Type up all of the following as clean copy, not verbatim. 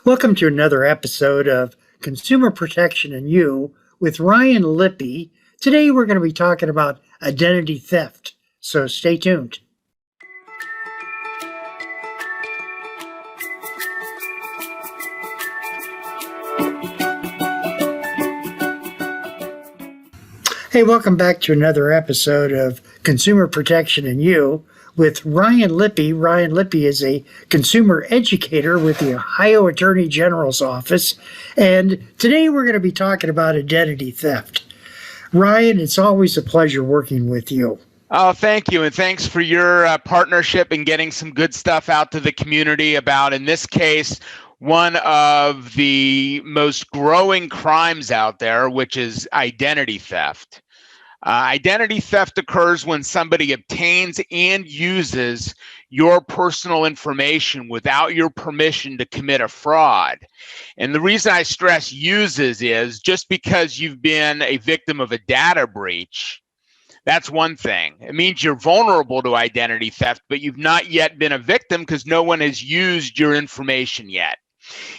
Welcome to another episode of Consumer Protection and You with Ryan Lippe. Today we're going to be talking about identity theft, so stay tuned. Hey, welcome back to another episode of Consumer Protection and You with Ryan Lippe. Ryan Lippe is a consumer educator with the Ohio Attorney General's office, and today we're going to be talking about identity theft. Ryan, it's always a pleasure working with you. Oh, thank you, and thanks for your partnership and getting some good stuff out to the community about, in this case, one of the most growing crimes out there, which is identity theft. Identity theft occurs when somebody obtains and uses your personal information without your permission to commit a fraud. And the reason I stress uses is just because you've been a victim of a data breach, that's one thing. It means you're vulnerable to identity theft, but you've not yet been a victim because no one has used your information yet.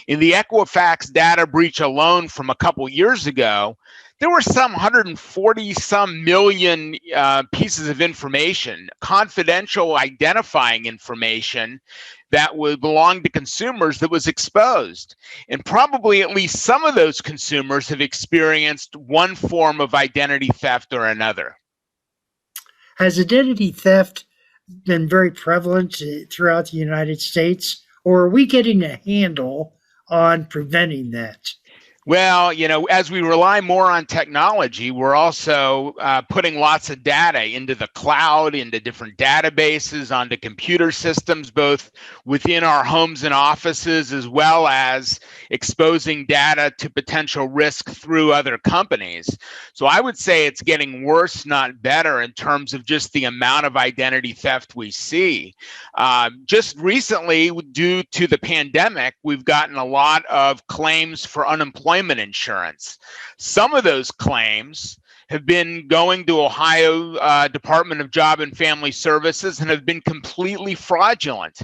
In the Equifax data breach alone from a couple years ago, there were some 140 some million pieces of information, confidential identifying information that would belong to consumers that was exposed. And probably at least some of those consumers have experienced one form of identity theft or another. Has identity theft been very prevalent throughout the United States, or are we getting a handle on preventing that? Well, as we rely more on technology, we're also putting lots of data into the cloud, into different databases, onto computer systems, both within our homes and offices, as well as exposing data to potential risk through other companies. So I would say it's getting worse, not better, in terms of just the amount of identity theft we see. Just recently, due to the pandemic, we've gotten a lot of claims for unemployment insurance. Some of those claims have been going to Ohio Department of Job and Family Services and have been completely fraudulent.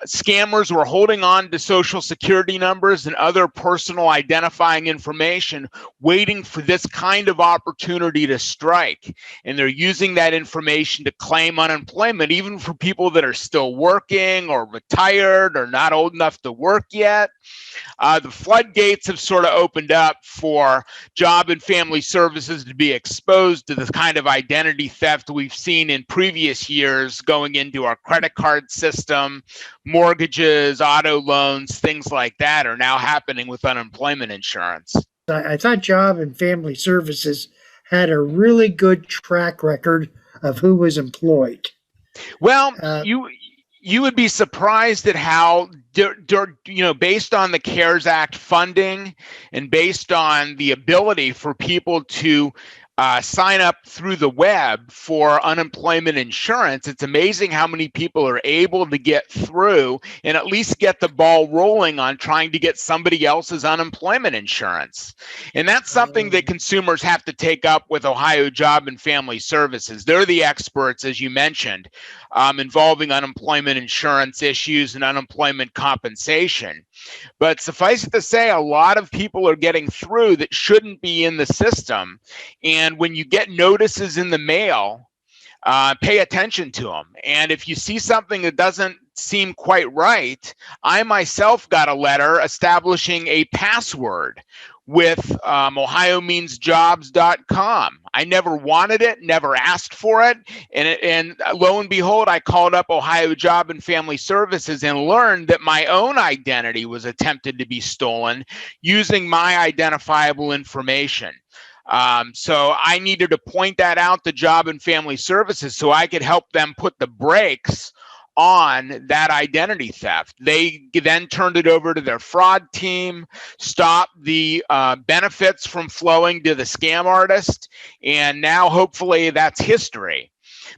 Scammers were holding on to Social Security numbers and other personal identifying information, waiting for this kind of opportunity to strike. And they're using that information to claim unemployment, even for people that are still working or retired or not old enough to work yet. The floodgates have sort of opened up for Job and Family Services to be exposed to the kind of identity theft we've seen in previous years going into our credit card system. Mortgages, auto loans, things like that are now happening with unemployment insurance. I thought Job and Family Services had a really good track record of who was employed. Well, you would be surprised at how, based on the CARES Act funding and based on the ability for people to sign up through the web for unemployment insurance, it's amazing how many people are able to get through and at least get the ball rolling on trying to get somebody else's unemployment insurance. And that's something that consumers have to take up with Ohio Job and Family Services. They're the experts, as you mentioned, involving unemployment insurance issues and unemployment compensation. But suffice it to say, a lot of people are getting through that shouldn't be in the system. And when you get notices in the mail, pay attention to them. And if you see something that doesn't seem quite right, I myself got a letter establishing a password with ohiomeansjobs.com. I never wanted it, never asked for it, and lo and behold, I called up Ohio Job and Family Services and learned that my own identity was attempted to be stolen using my identifiable information. So I needed to point that out to Job and Family Services so I could help them put the brakes on that identity theft. They then turned it over to their fraud team, stopped the benefits from flowing to the scam artist, and now hopefully that's history.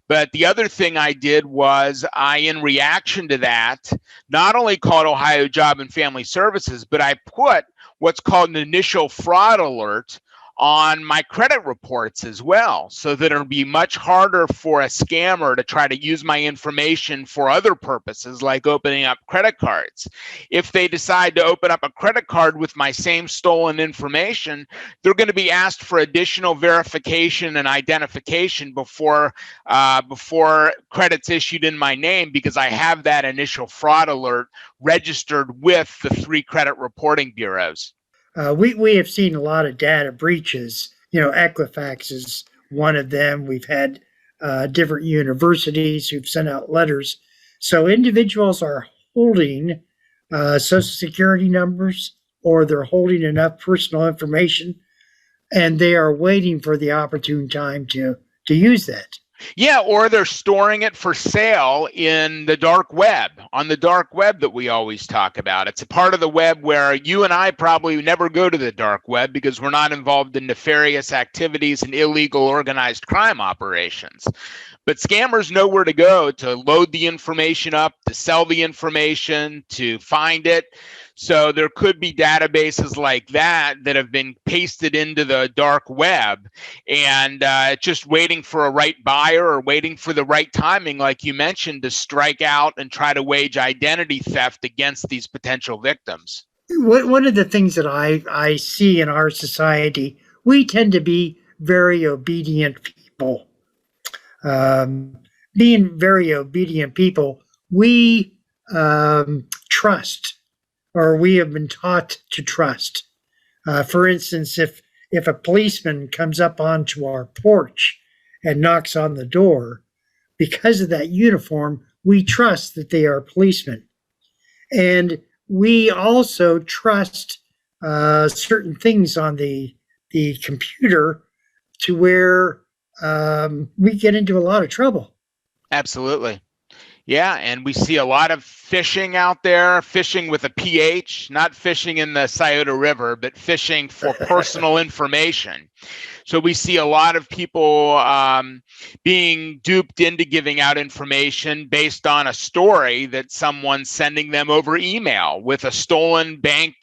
But the other thing I did was in reaction to that, not only called Ohio Job and Family Services, but I put what's called an initial fraud alert on my credit reports as well, so that it'll be much harder for a scammer to try to use my information for other purposes, like opening up credit cards. If they decide to open up a credit card with my same stolen information, they're going to be asked for additional verification and identification before credit's issued in my name, because I have that initial fraud alert registered with the 3 credit reporting bureaus. We have seen a lot of data breaches. Equifax is one of them. We've had different universities who've sent out letters. So individuals are holding Social Security numbers, or they're holding enough personal information, and they are waiting for the opportune time to use that. Yeah, or they're storing it for sale in the dark web, on the dark web that we always talk about. It's a part of the web where you and I probably never go to the dark web because we're not involved in nefarious activities and illegal organized crime operations. But scammers know where to go to load the information up, to sell the information, to find it. So there could be databases like that have been pasted into the dark web, and just waiting for a right buyer or waiting for the right timing, like you mentioned, to strike out and try to wage identity theft against these potential victims. One of the things that I see in our society, we tend to be very obedient people. Being very obedient people, we trust, or we have been taught to trust. For instance, if a policeman comes up onto our porch and knocks on the door, because of that uniform, we trust that they are policemen. And we also trust certain things on the computer to where we get into a lot of trouble. Absolutely. Yeah, and we see a lot of phishing out there, phishing with a PH, not fishing in the Scioto River, but phishing for personal information. So we see a lot of people being duped into giving out information based on a story that someone's sending them over email with a stolen bank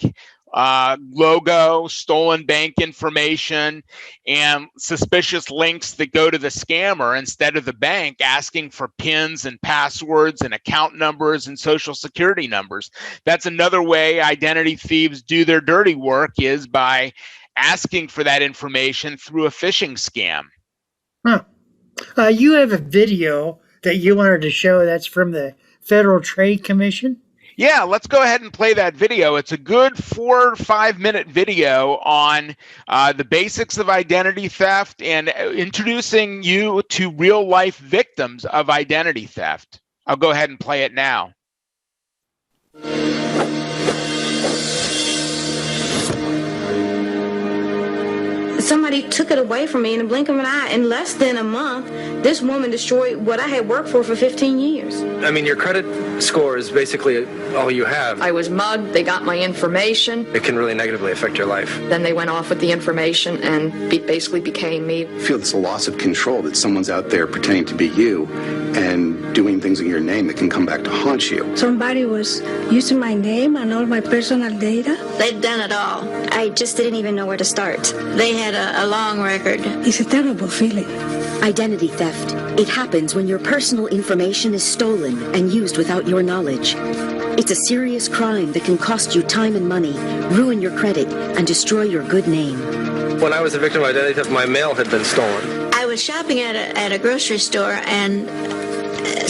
logo, stolen bank information, and suspicious links that go to the scammer instead of the bank, asking for PINs and passwords and account numbers and social security numbers. That's another way identity thieves do their dirty work, is by asking for that information through a phishing scam. You have a video that you wanted to show that's from the Federal Trade Commission? Yeah, let's go ahead and play that video. It's a good 4 or 5 minute video on the basics of identity theft and introducing you to real life victims of identity theft. I'll go ahead and play it now. Somebody took it away from me in the blink of an eye. In less than a month, this woman destroyed what I had worked for 15 years. I mean, your credit score is basically all you have. I was mugged. They got my information. It can really negatively affect your life. Then they went off with the information and basically became me. I feel it's a loss of control that someone's out there pretending to be you and doing things in your name that can come back to haunt you. Somebody was using my name and all my personal data. They'd done it all. I just didn't even know where to start. They had a long record. It's a terrible feeling. Identity theft. It happens when your personal information is stolen and used without your knowledge. It's a serious crime that can cost you time and money, ruin your credit, and destroy your good name. When I was a victim of identity theft, my mail had been stolen. I was shopping at a grocery store and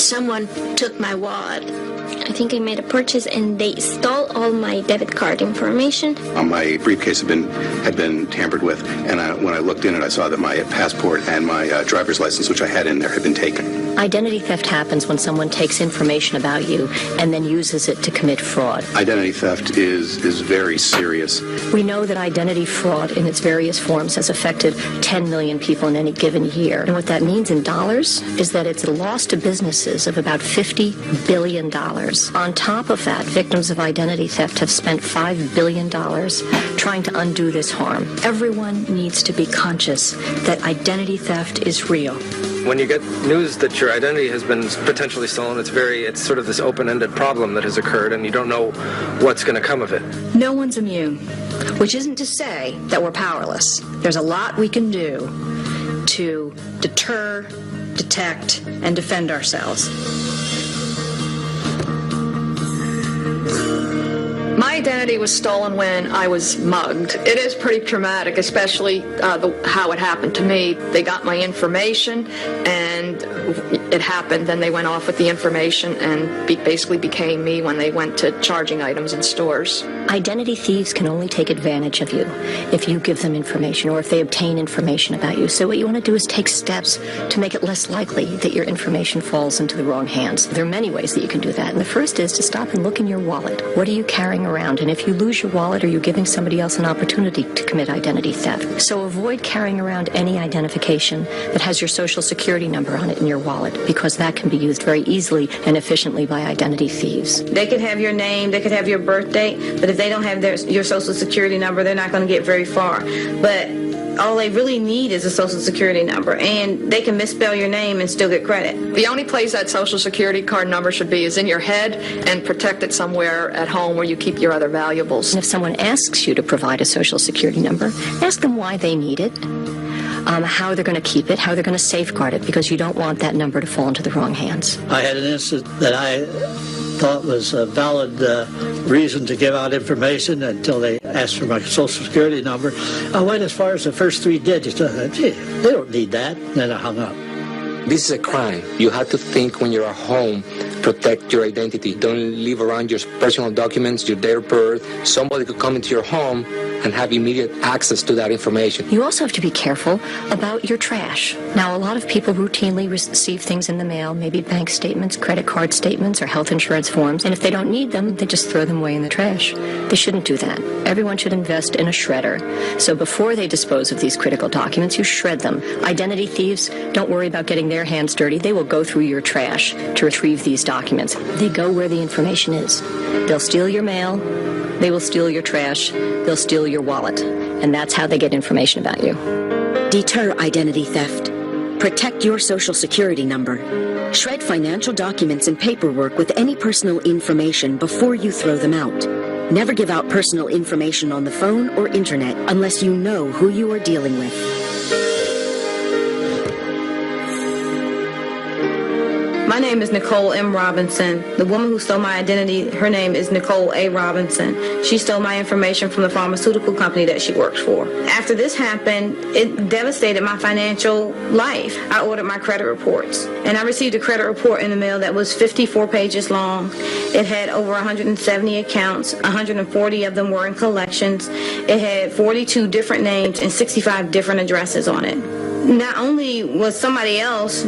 someone took my wallet. I think I made a purchase and they stole all my debit card information. My briefcase had been tampered with, and when I looked in it, I saw that my passport and my driver's license, which I had in there, had been taken. Identity theft happens when someone takes information about you and then uses it to commit fraud. Identity theft is very serious. We know that identity fraud in its various forms has affected 10 million people in any given year. And what that means in dollars is that it's a loss to businesses of about $50 billion. On top of that, victims of identity theft have spent $5 billion trying to undo this harm. Everyone needs to be conscious that identity theft is real. When you get news that your identity has been potentially stolen, it's sort of this open-ended problem that has occurred, and you don't know what's going to come of it. No one's immune, which isn't to say that we're powerless. There's a lot we can do to deter, detect, and defend ourselves. My identity was stolen when I was mugged. It is pretty traumatic, especially how it happened to me. They got my information, and it happened. Then they went off with the information and basically became me when they went to charging items in stores. Identity thieves can only take advantage of you if you give them information or if they obtain information about you. So what you want to do is take steps to make it less likely that your information falls into the wrong hands. There are many ways that you can do that. And the first is to stop and look in your wallet. What are you carrying around? And if you lose your wallet, are you giving somebody else an opportunity to commit identity theft? So avoid carrying around any identification that has your social security number on it in your wallet, because that can be used very easily and efficiently by identity thieves. They could have your name, they could have your birth date, but if they don't have your social security number, they're not going to get very far. But all they really need is a social security number, and they can misspell your name and still get credit. The only place that social security card number should be is in your head, and protected somewhere at home where you keep your other valuables. And if someone asks you to provide a social security number, ask them why they need it, how they're going to keep it, how they're going to safeguard it, because you don't want that number to fall into the wrong hands. I had an incident that I thought was a valid reason to give out information until they asked for my social security number. I went as far as the first 3 digits. I thought, gee, they don't need that. And then I hung up. This is a crime. You have to think when you're at home, protect your identity. Don't leave around your personal documents, your date of birth. Somebody could come into your home and have immediate access to that information. You also have to be careful about your trash. Now, a lot of people routinely receive things in the mail, maybe bank statements, credit card statements, or health insurance forms, and if they don't need them, they just throw them away in the trash. They shouldn't do that. Everyone should invest in a shredder. So before they dispose of these critical documents, you shred them. Identity thieves, don't worry about getting their hands dirty. They will go through your trash to retrieve these documents. They go where the information is. They'll steal your mail. They will steal your trash. They'll steal your wallet. And that's how they get information about you. Deter identity theft. Protect your social security number. Shred financial documents and paperwork with any personal information before you throw them out. Never give out personal information on the phone or internet unless you know who you are dealing with. My name is Nicole M. Robinson. The woman who stole my identity, her name is Nicole A. Robinson. She stole my information from the pharmaceutical company that she works for. After this happened, it devastated my financial life. I ordered my credit reports, and I received a credit report in the mail that was 54 pages long. It had over 170 accounts. 140 of them were in collections. It had 42 different names and 65 different addresses on it. Not only was somebody else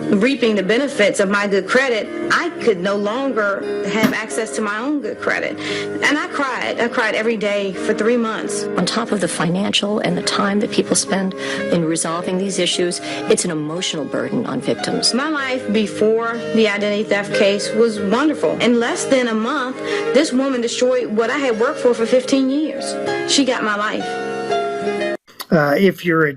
reaping the benefits of my good credit, I could no longer have access to my own good credit. And I cried. I cried every day for 3 months. On top of the financial and the time that people spend in resolving these issues, it's an emotional burden on victims. My life before the identity theft case was wonderful. In less than a month, this woman destroyed what I had worked for 15 years. She got my life. If your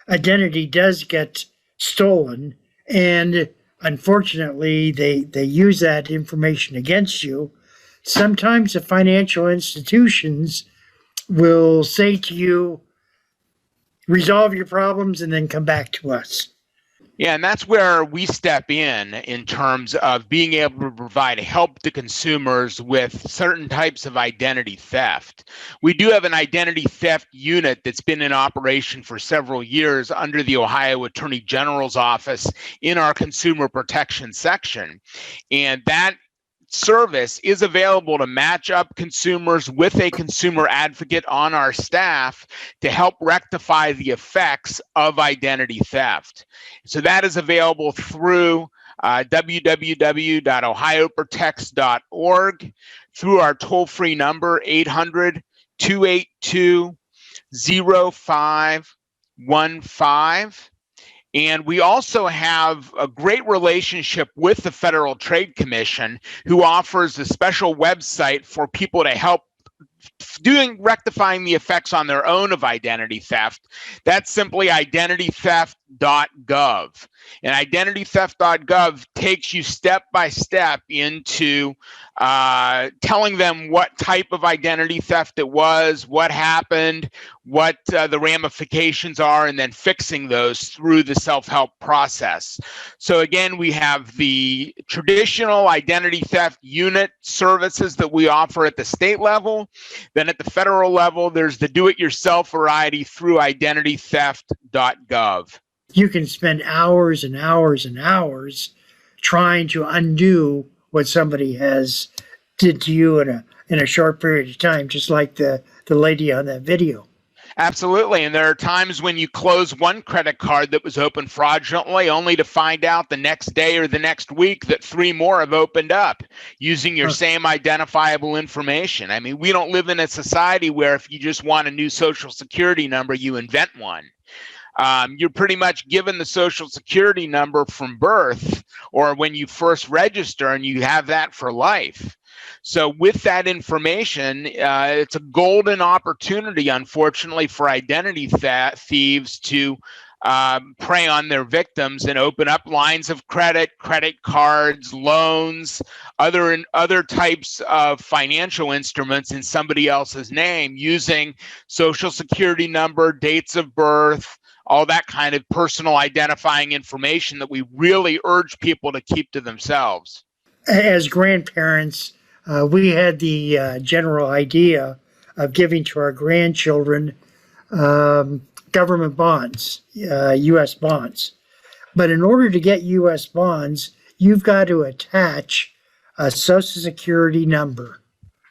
identity does get stolen, and unfortunately they use that information against you, sometimes the financial institutions will say to you, resolve your problems and then come back to us. Yeah, and that's where we step in terms of being able to provide help to consumers with certain types of identity theft. We do have an identity theft unit that's been in operation for several years under the Ohio Attorney General's office in our consumer protection section. And that service is available to match up consumers with a consumer advocate on our staff to help rectify the effects of identity theft. So that is available through www.ohioprotects.org, through our toll-free number 800-282-0515. And we also have a great relationship with the Federal Trade Commission, who offers a special website for people to help rectifying the effects on their own of identity theft. That's simply identitytheft identitytheft.gov. And identitytheft.gov takes you step by step into telling them what type of identity theft it was, what happened, what the ramifications are, and then fixing those through the self-help process. So again, we have the traditional identity theft unit services that we offer at the state level. Then at the federal level, there's the do-it-yourself variety through identitytheft.gov. You can spend hours and hours and hours trying to undo what somebody has did to you in a short period of time, just like the lady on that video. Absolutely. And there are times when you close one credit card that was opened fraudulently, only to find out the next day or the next week that 3 more have opened up using your same identifiable information. I mean, we don't live in a society where if you just want a new social security number, you invent one. You're pretty much given the social security number from birth or when you first register, and you have that for life. So with that information, it's a golden opportunity, unfortunately, for identity thieves to prey on their victims and open up lines of credit, credit cards, loans, other types of financial instruments in somebody else's name using social security number, dates of birth, all that kind of personal identifying information that we really urge people to keep to themselves. As grandparents, we had the general idea of giving to our grandchildren government bonds, U.S. bonds. But in order to get U.S. bonds, you've got to attach a Social Security number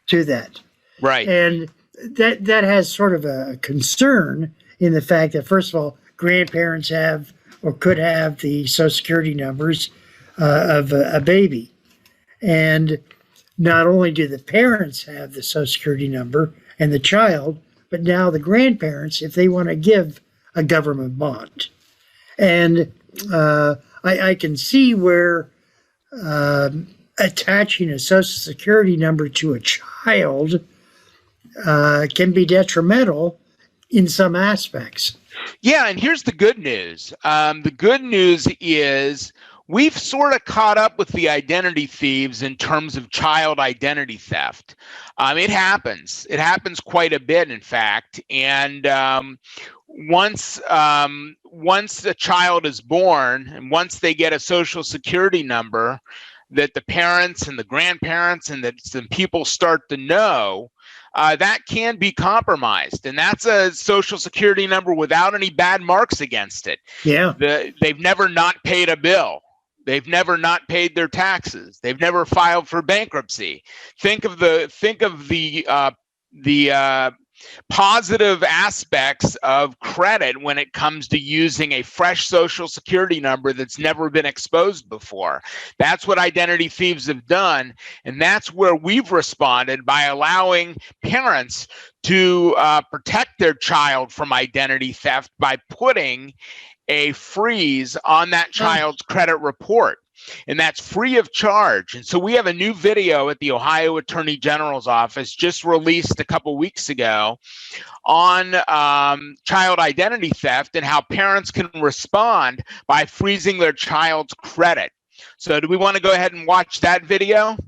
to that. Right. And that has sort of a concern in the fact that, first of all, grandparents have or could have the Social Security numbers of a baby. And not only do the parents have the Social Security number and the child, but now the grandparents, if they want to give a government bond. And I can see where attaching a Social Security number to a child can be detrimental in some aspects. Yeah, and here's the good news. The good news is we've sort of caught up with the identity thieves in terms of child identity theft. It happens. It happens quite a bit, in fact. And once a child is born and once they get a Social Security number that the parents and the grandparents and that some people start to know, that can be compromised. And that's a Social Security number without any bad marks against it. Yeah. They've never not paid a bill. They've never not paid their taxes. They've never filed for bankruptcy. Think of the positive aspects of credit when it comes to using a fresh Social Security number that's never been exposed before. That's what identity thieves have done, and that's where we've responded by allowing parents to protect their child from identity theft by putting a freeze on that child's credit report. And that's free of charge. And so we have a new video at the Ohio Attorney General's office just released a couple weeks ago on child identity theft and how parents can respond by freezing their child's credit. So do we want to go ahead and watch that video?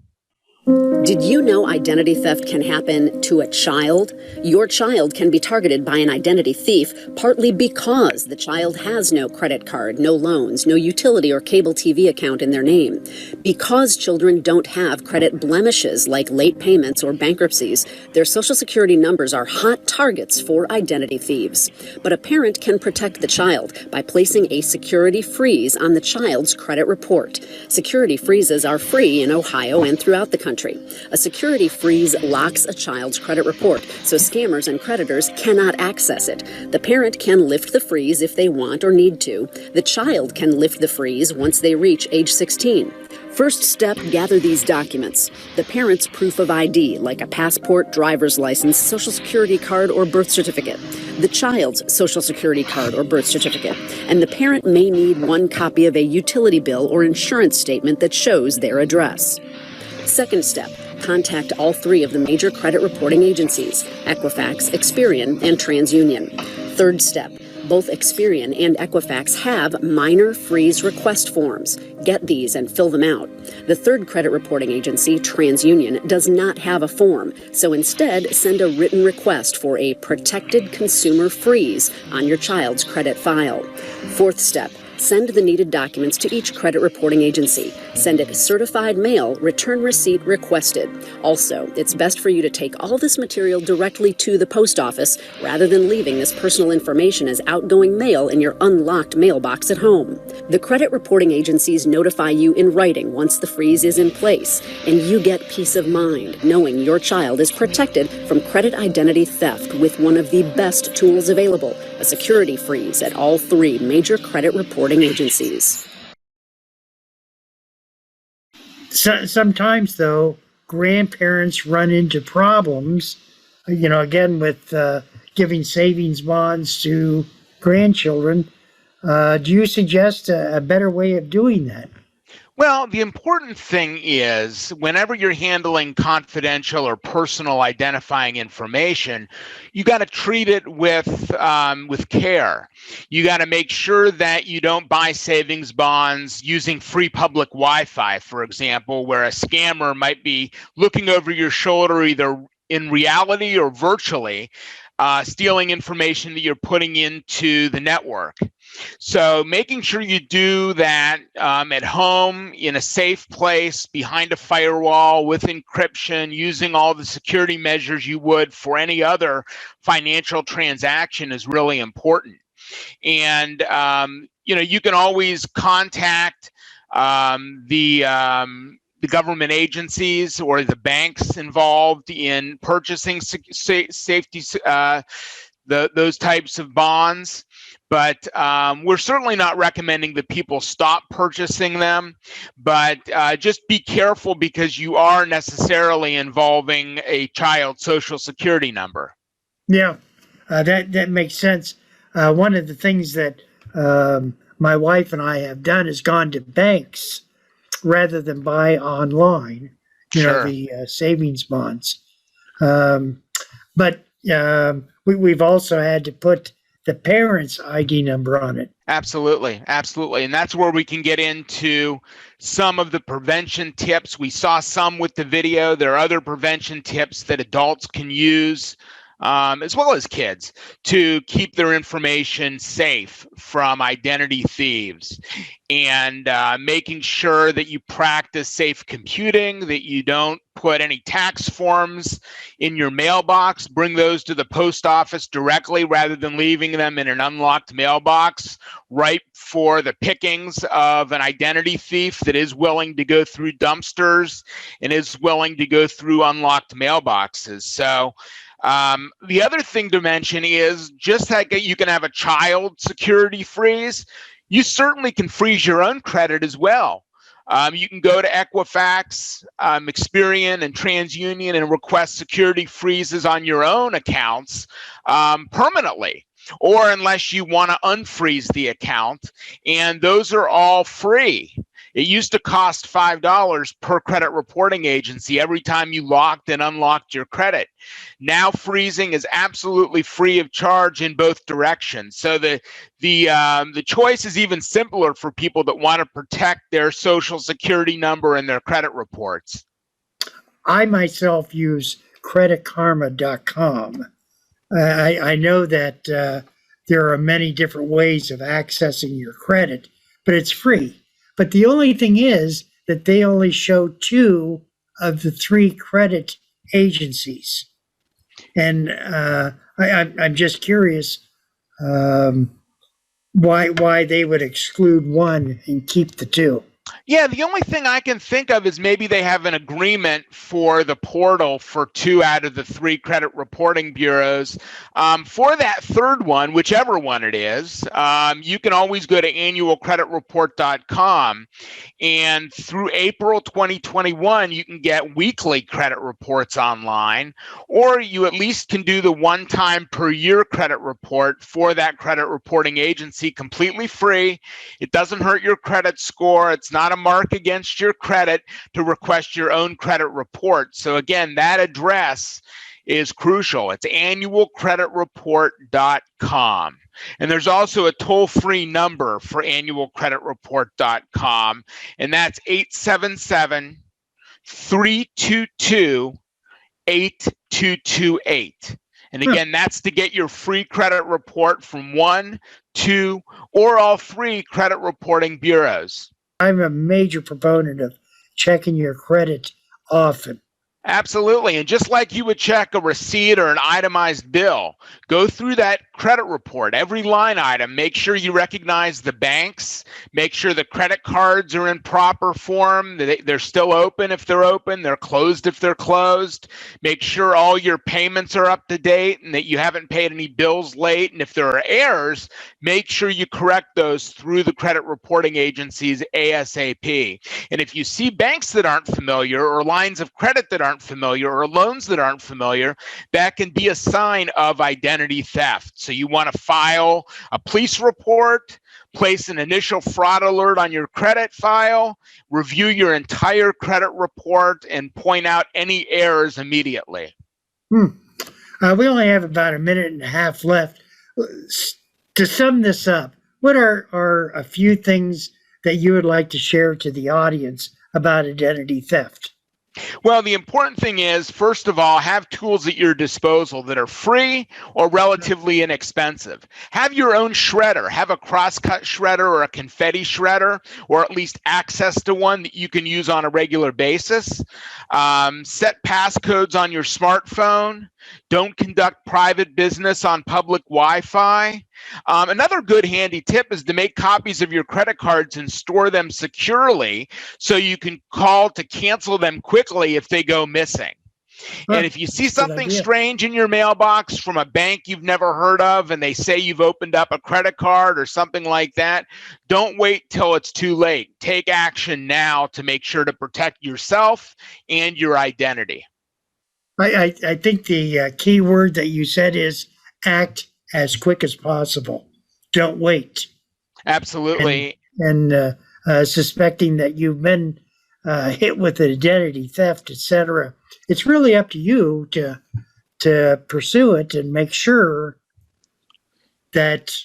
Did you know identity theft can happen to a child? Your child can be targeted by an identity thief partly because the child has no credit card, no loans, no utility or cable TV account in their name. Because children don't have credit blemishes like late payments or bankruptcies, their Social Security numbers are hot targets for identity thieves. But a parent can protect the child by placing a security freeze on the child's credit report. Security freezes are free in Ohio and throughout the country. A security freeze locks a child's credit report, so scammers and creditors cannot access it. The parent can lift the freeze if they want or need to. The child can lift the freeze once they reach age 16. First step, gather these documents. The parent's proof of ID, like a passport, driver's license, Social Security card, or birth certificate. The child's Social Security card or birth certificate. And the parent may need one copy of a utility bill or insurance statement that shows their address. Second step, contact all 3 of the major credit reporting agencies, Equifax, Experian, and TransUnion. Third step, Both Experian and Equifax have minor freeze request forms. Get these and fill them out. The third credit reporting agency, TransUnion, does not have a form, so instead send a written request for a protected consumer freeze on your child's credit file. Fourth step, send the needed documents to each credit reporting agency. Send it certified mail, return receipt requested. Also, it's best for you to take all this material directly to the post office rather than leaving this personal information as outgoing mail in your unlocked mailbox at home. The credit reporting agencies notify you in writing once the freeze is in place, and you get peace of mind knowing your child is protected from credit identity theft with one of the best tools available, a security freeze at all 3 major credit reporting agencies. Sometimes, though, grandparents run into problems, again, with giving savings bonds to grandchildren. Do you suggest a better way of doing that? Well, the important thing is whenever you're handling confidential or personal identifying information, you got to treat it with care. You got to make sure that you don't buy savings bonds using free public Wi-Fi, for example, where a scammer might be looking over your shoulder either in reality or virtually, stealing information that you're putting into the network. So making sure you do that at home, in a safe place, behind a firewall, with encryption, using all the security measures you would for any other financial transaction is really important. And, you can always contact the government agencies or the banks involved in purchasing safety, those types of bonds. But we're certainly not recommending that people stop purchasing them, but just be careful because you are necessarily involving a child's social security number. Yeah, that makes sense. One of the things that my wife and I have done is gone to banks rather than buy online, Sure. the savings bonds. But we've also had to put the parent's ID number on it. Absolutely. And that's where we can get into some of the prevention tips. We saw some with the video. There are other prevention tips that adults can use, as well as kids, to keep their information safe from identity thieves. And making sure that you practice safe computing, that you don't put any tax forms in your mailbox. Bring those to the post office directly rather than leaving them in an unlocked mailbox, ripe for the pickings of an identity thief that is willing to go through dumpsters and is willing to go through unlocked mailboxes. So the other thing to mention is just like you can have a child security freeze, you certainly can freeze your own credit as well. You can go to Equifax, Experian, and TransUnion and request security freezes on your own accounts permanently, or unless you want to unfreeze the account, and those are all free. It used to cost $5 per credit reporting agency every time you locked and unlocked your credit. Now freezing is absolutely free of charge in both directions. So the choice is even simpler for people that want to protect their social security number and their credit reports. I myself use creditkarma.com. I know that there are many different ways of accessing your credit, but it's free. But the only thing is that they only show 2 of the 3 credit agencies. And I'm just curious why they would exclude one and keep the 2. Yeah, the only thing I can think of is maybe they have an agreement for the portal for 2 out of the 3 credit reporting bureaus. For that third one, whichever one it is, you can always go to annualcreditreport.com, and through April 2021, you can get weekly credit reports online, or you at least can do the one-time per year credit report for that credit reporting agency completely free. It doesn't hurt your credit score. It's not a mark against your credit to request your own credit report. So again, that address is crucial. It's annualcreditreport.com. And there's also a toll-free number for annualcreditreport.com, and that's 877-322-8228. And again, that's to get your free credit report from 1, 2, or all 3 credit reporting bureaus. I'm a major proponent of checking your credit often. Absolutely. And just like you would check a receipt or an itemized bill, go through that credit report, every line item, make sure you recognize the banks, make sure the credit cards are in proper form, they're still open if they're open, they're closed if they're closed, make sure all your payments are up to date and that you haven't paid any bills late. And if there are errors, make sure you correct those through the credit reporting agencies ASAP. And if you see banks that aren't familiar or lines of credit that aren't familiar or loans that aren't familiar, that can be a sign of identity theft. So you want to file a police report, place an initial fraud alert on your credit file, review your entire credit report, and point out any errors immediately. We only have about a minute and a half left. To sum this up, what are a few things that you would like to share to the audience about identity theft? Well, the important thing is, first of all, have tools at your disposal that are free or relatively inexpensive. Have your own shredder. Have a crosscut shredder or a confetti shredder, or at least access to one that you can use on a regular basis. Set passcodes on your smartphone. Don't conduct private business on public Wi-Fi. Another good handy tip is to make copies of your credit cards and store them securely so you can call to cancel them quickly if they go missing. And if you see something strange in your mailbox from a bank you've never heard of and they say you've opened up a credit card or something like that, don't wait till it's too late. Take action now to make sure to protect yourself and your identity. I think the key word that you said is act as quick as possible. Don't wait. Absolutely. And suspecting that you've been hit with identity theft, etc., it's really up to you to pursue it and make sure that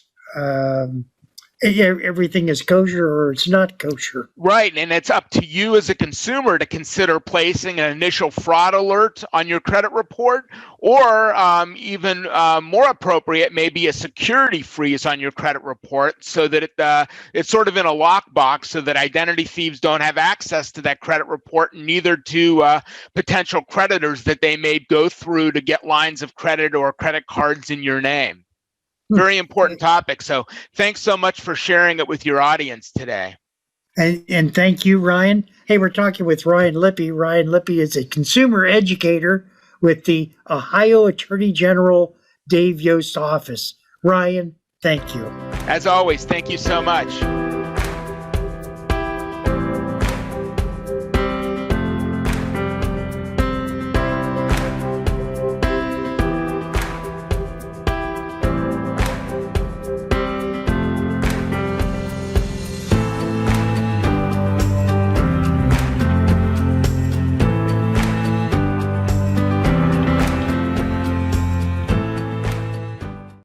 everything is kosher or it's not kosher. Right, and it's up to you as a consumer to consider placing an initial fraud alert on your credit report, or even more appropriate, maybe a security freeze on your credit report so that it's sort of in a lockbox so that identity thieves don't have access to that credit report, and neither to potential creditors that they may go through to get lines of credit or credit cards in your name. Very important topic. So thanks so much for sharing it with your audience today. And thank you, Ryan. Hey, we're talking with Ryan Lippe. Ryan Lippe is a consumer educator with the Ohio Attorney General Dave Yost office. Ryan, thank you. As always, thank you so much.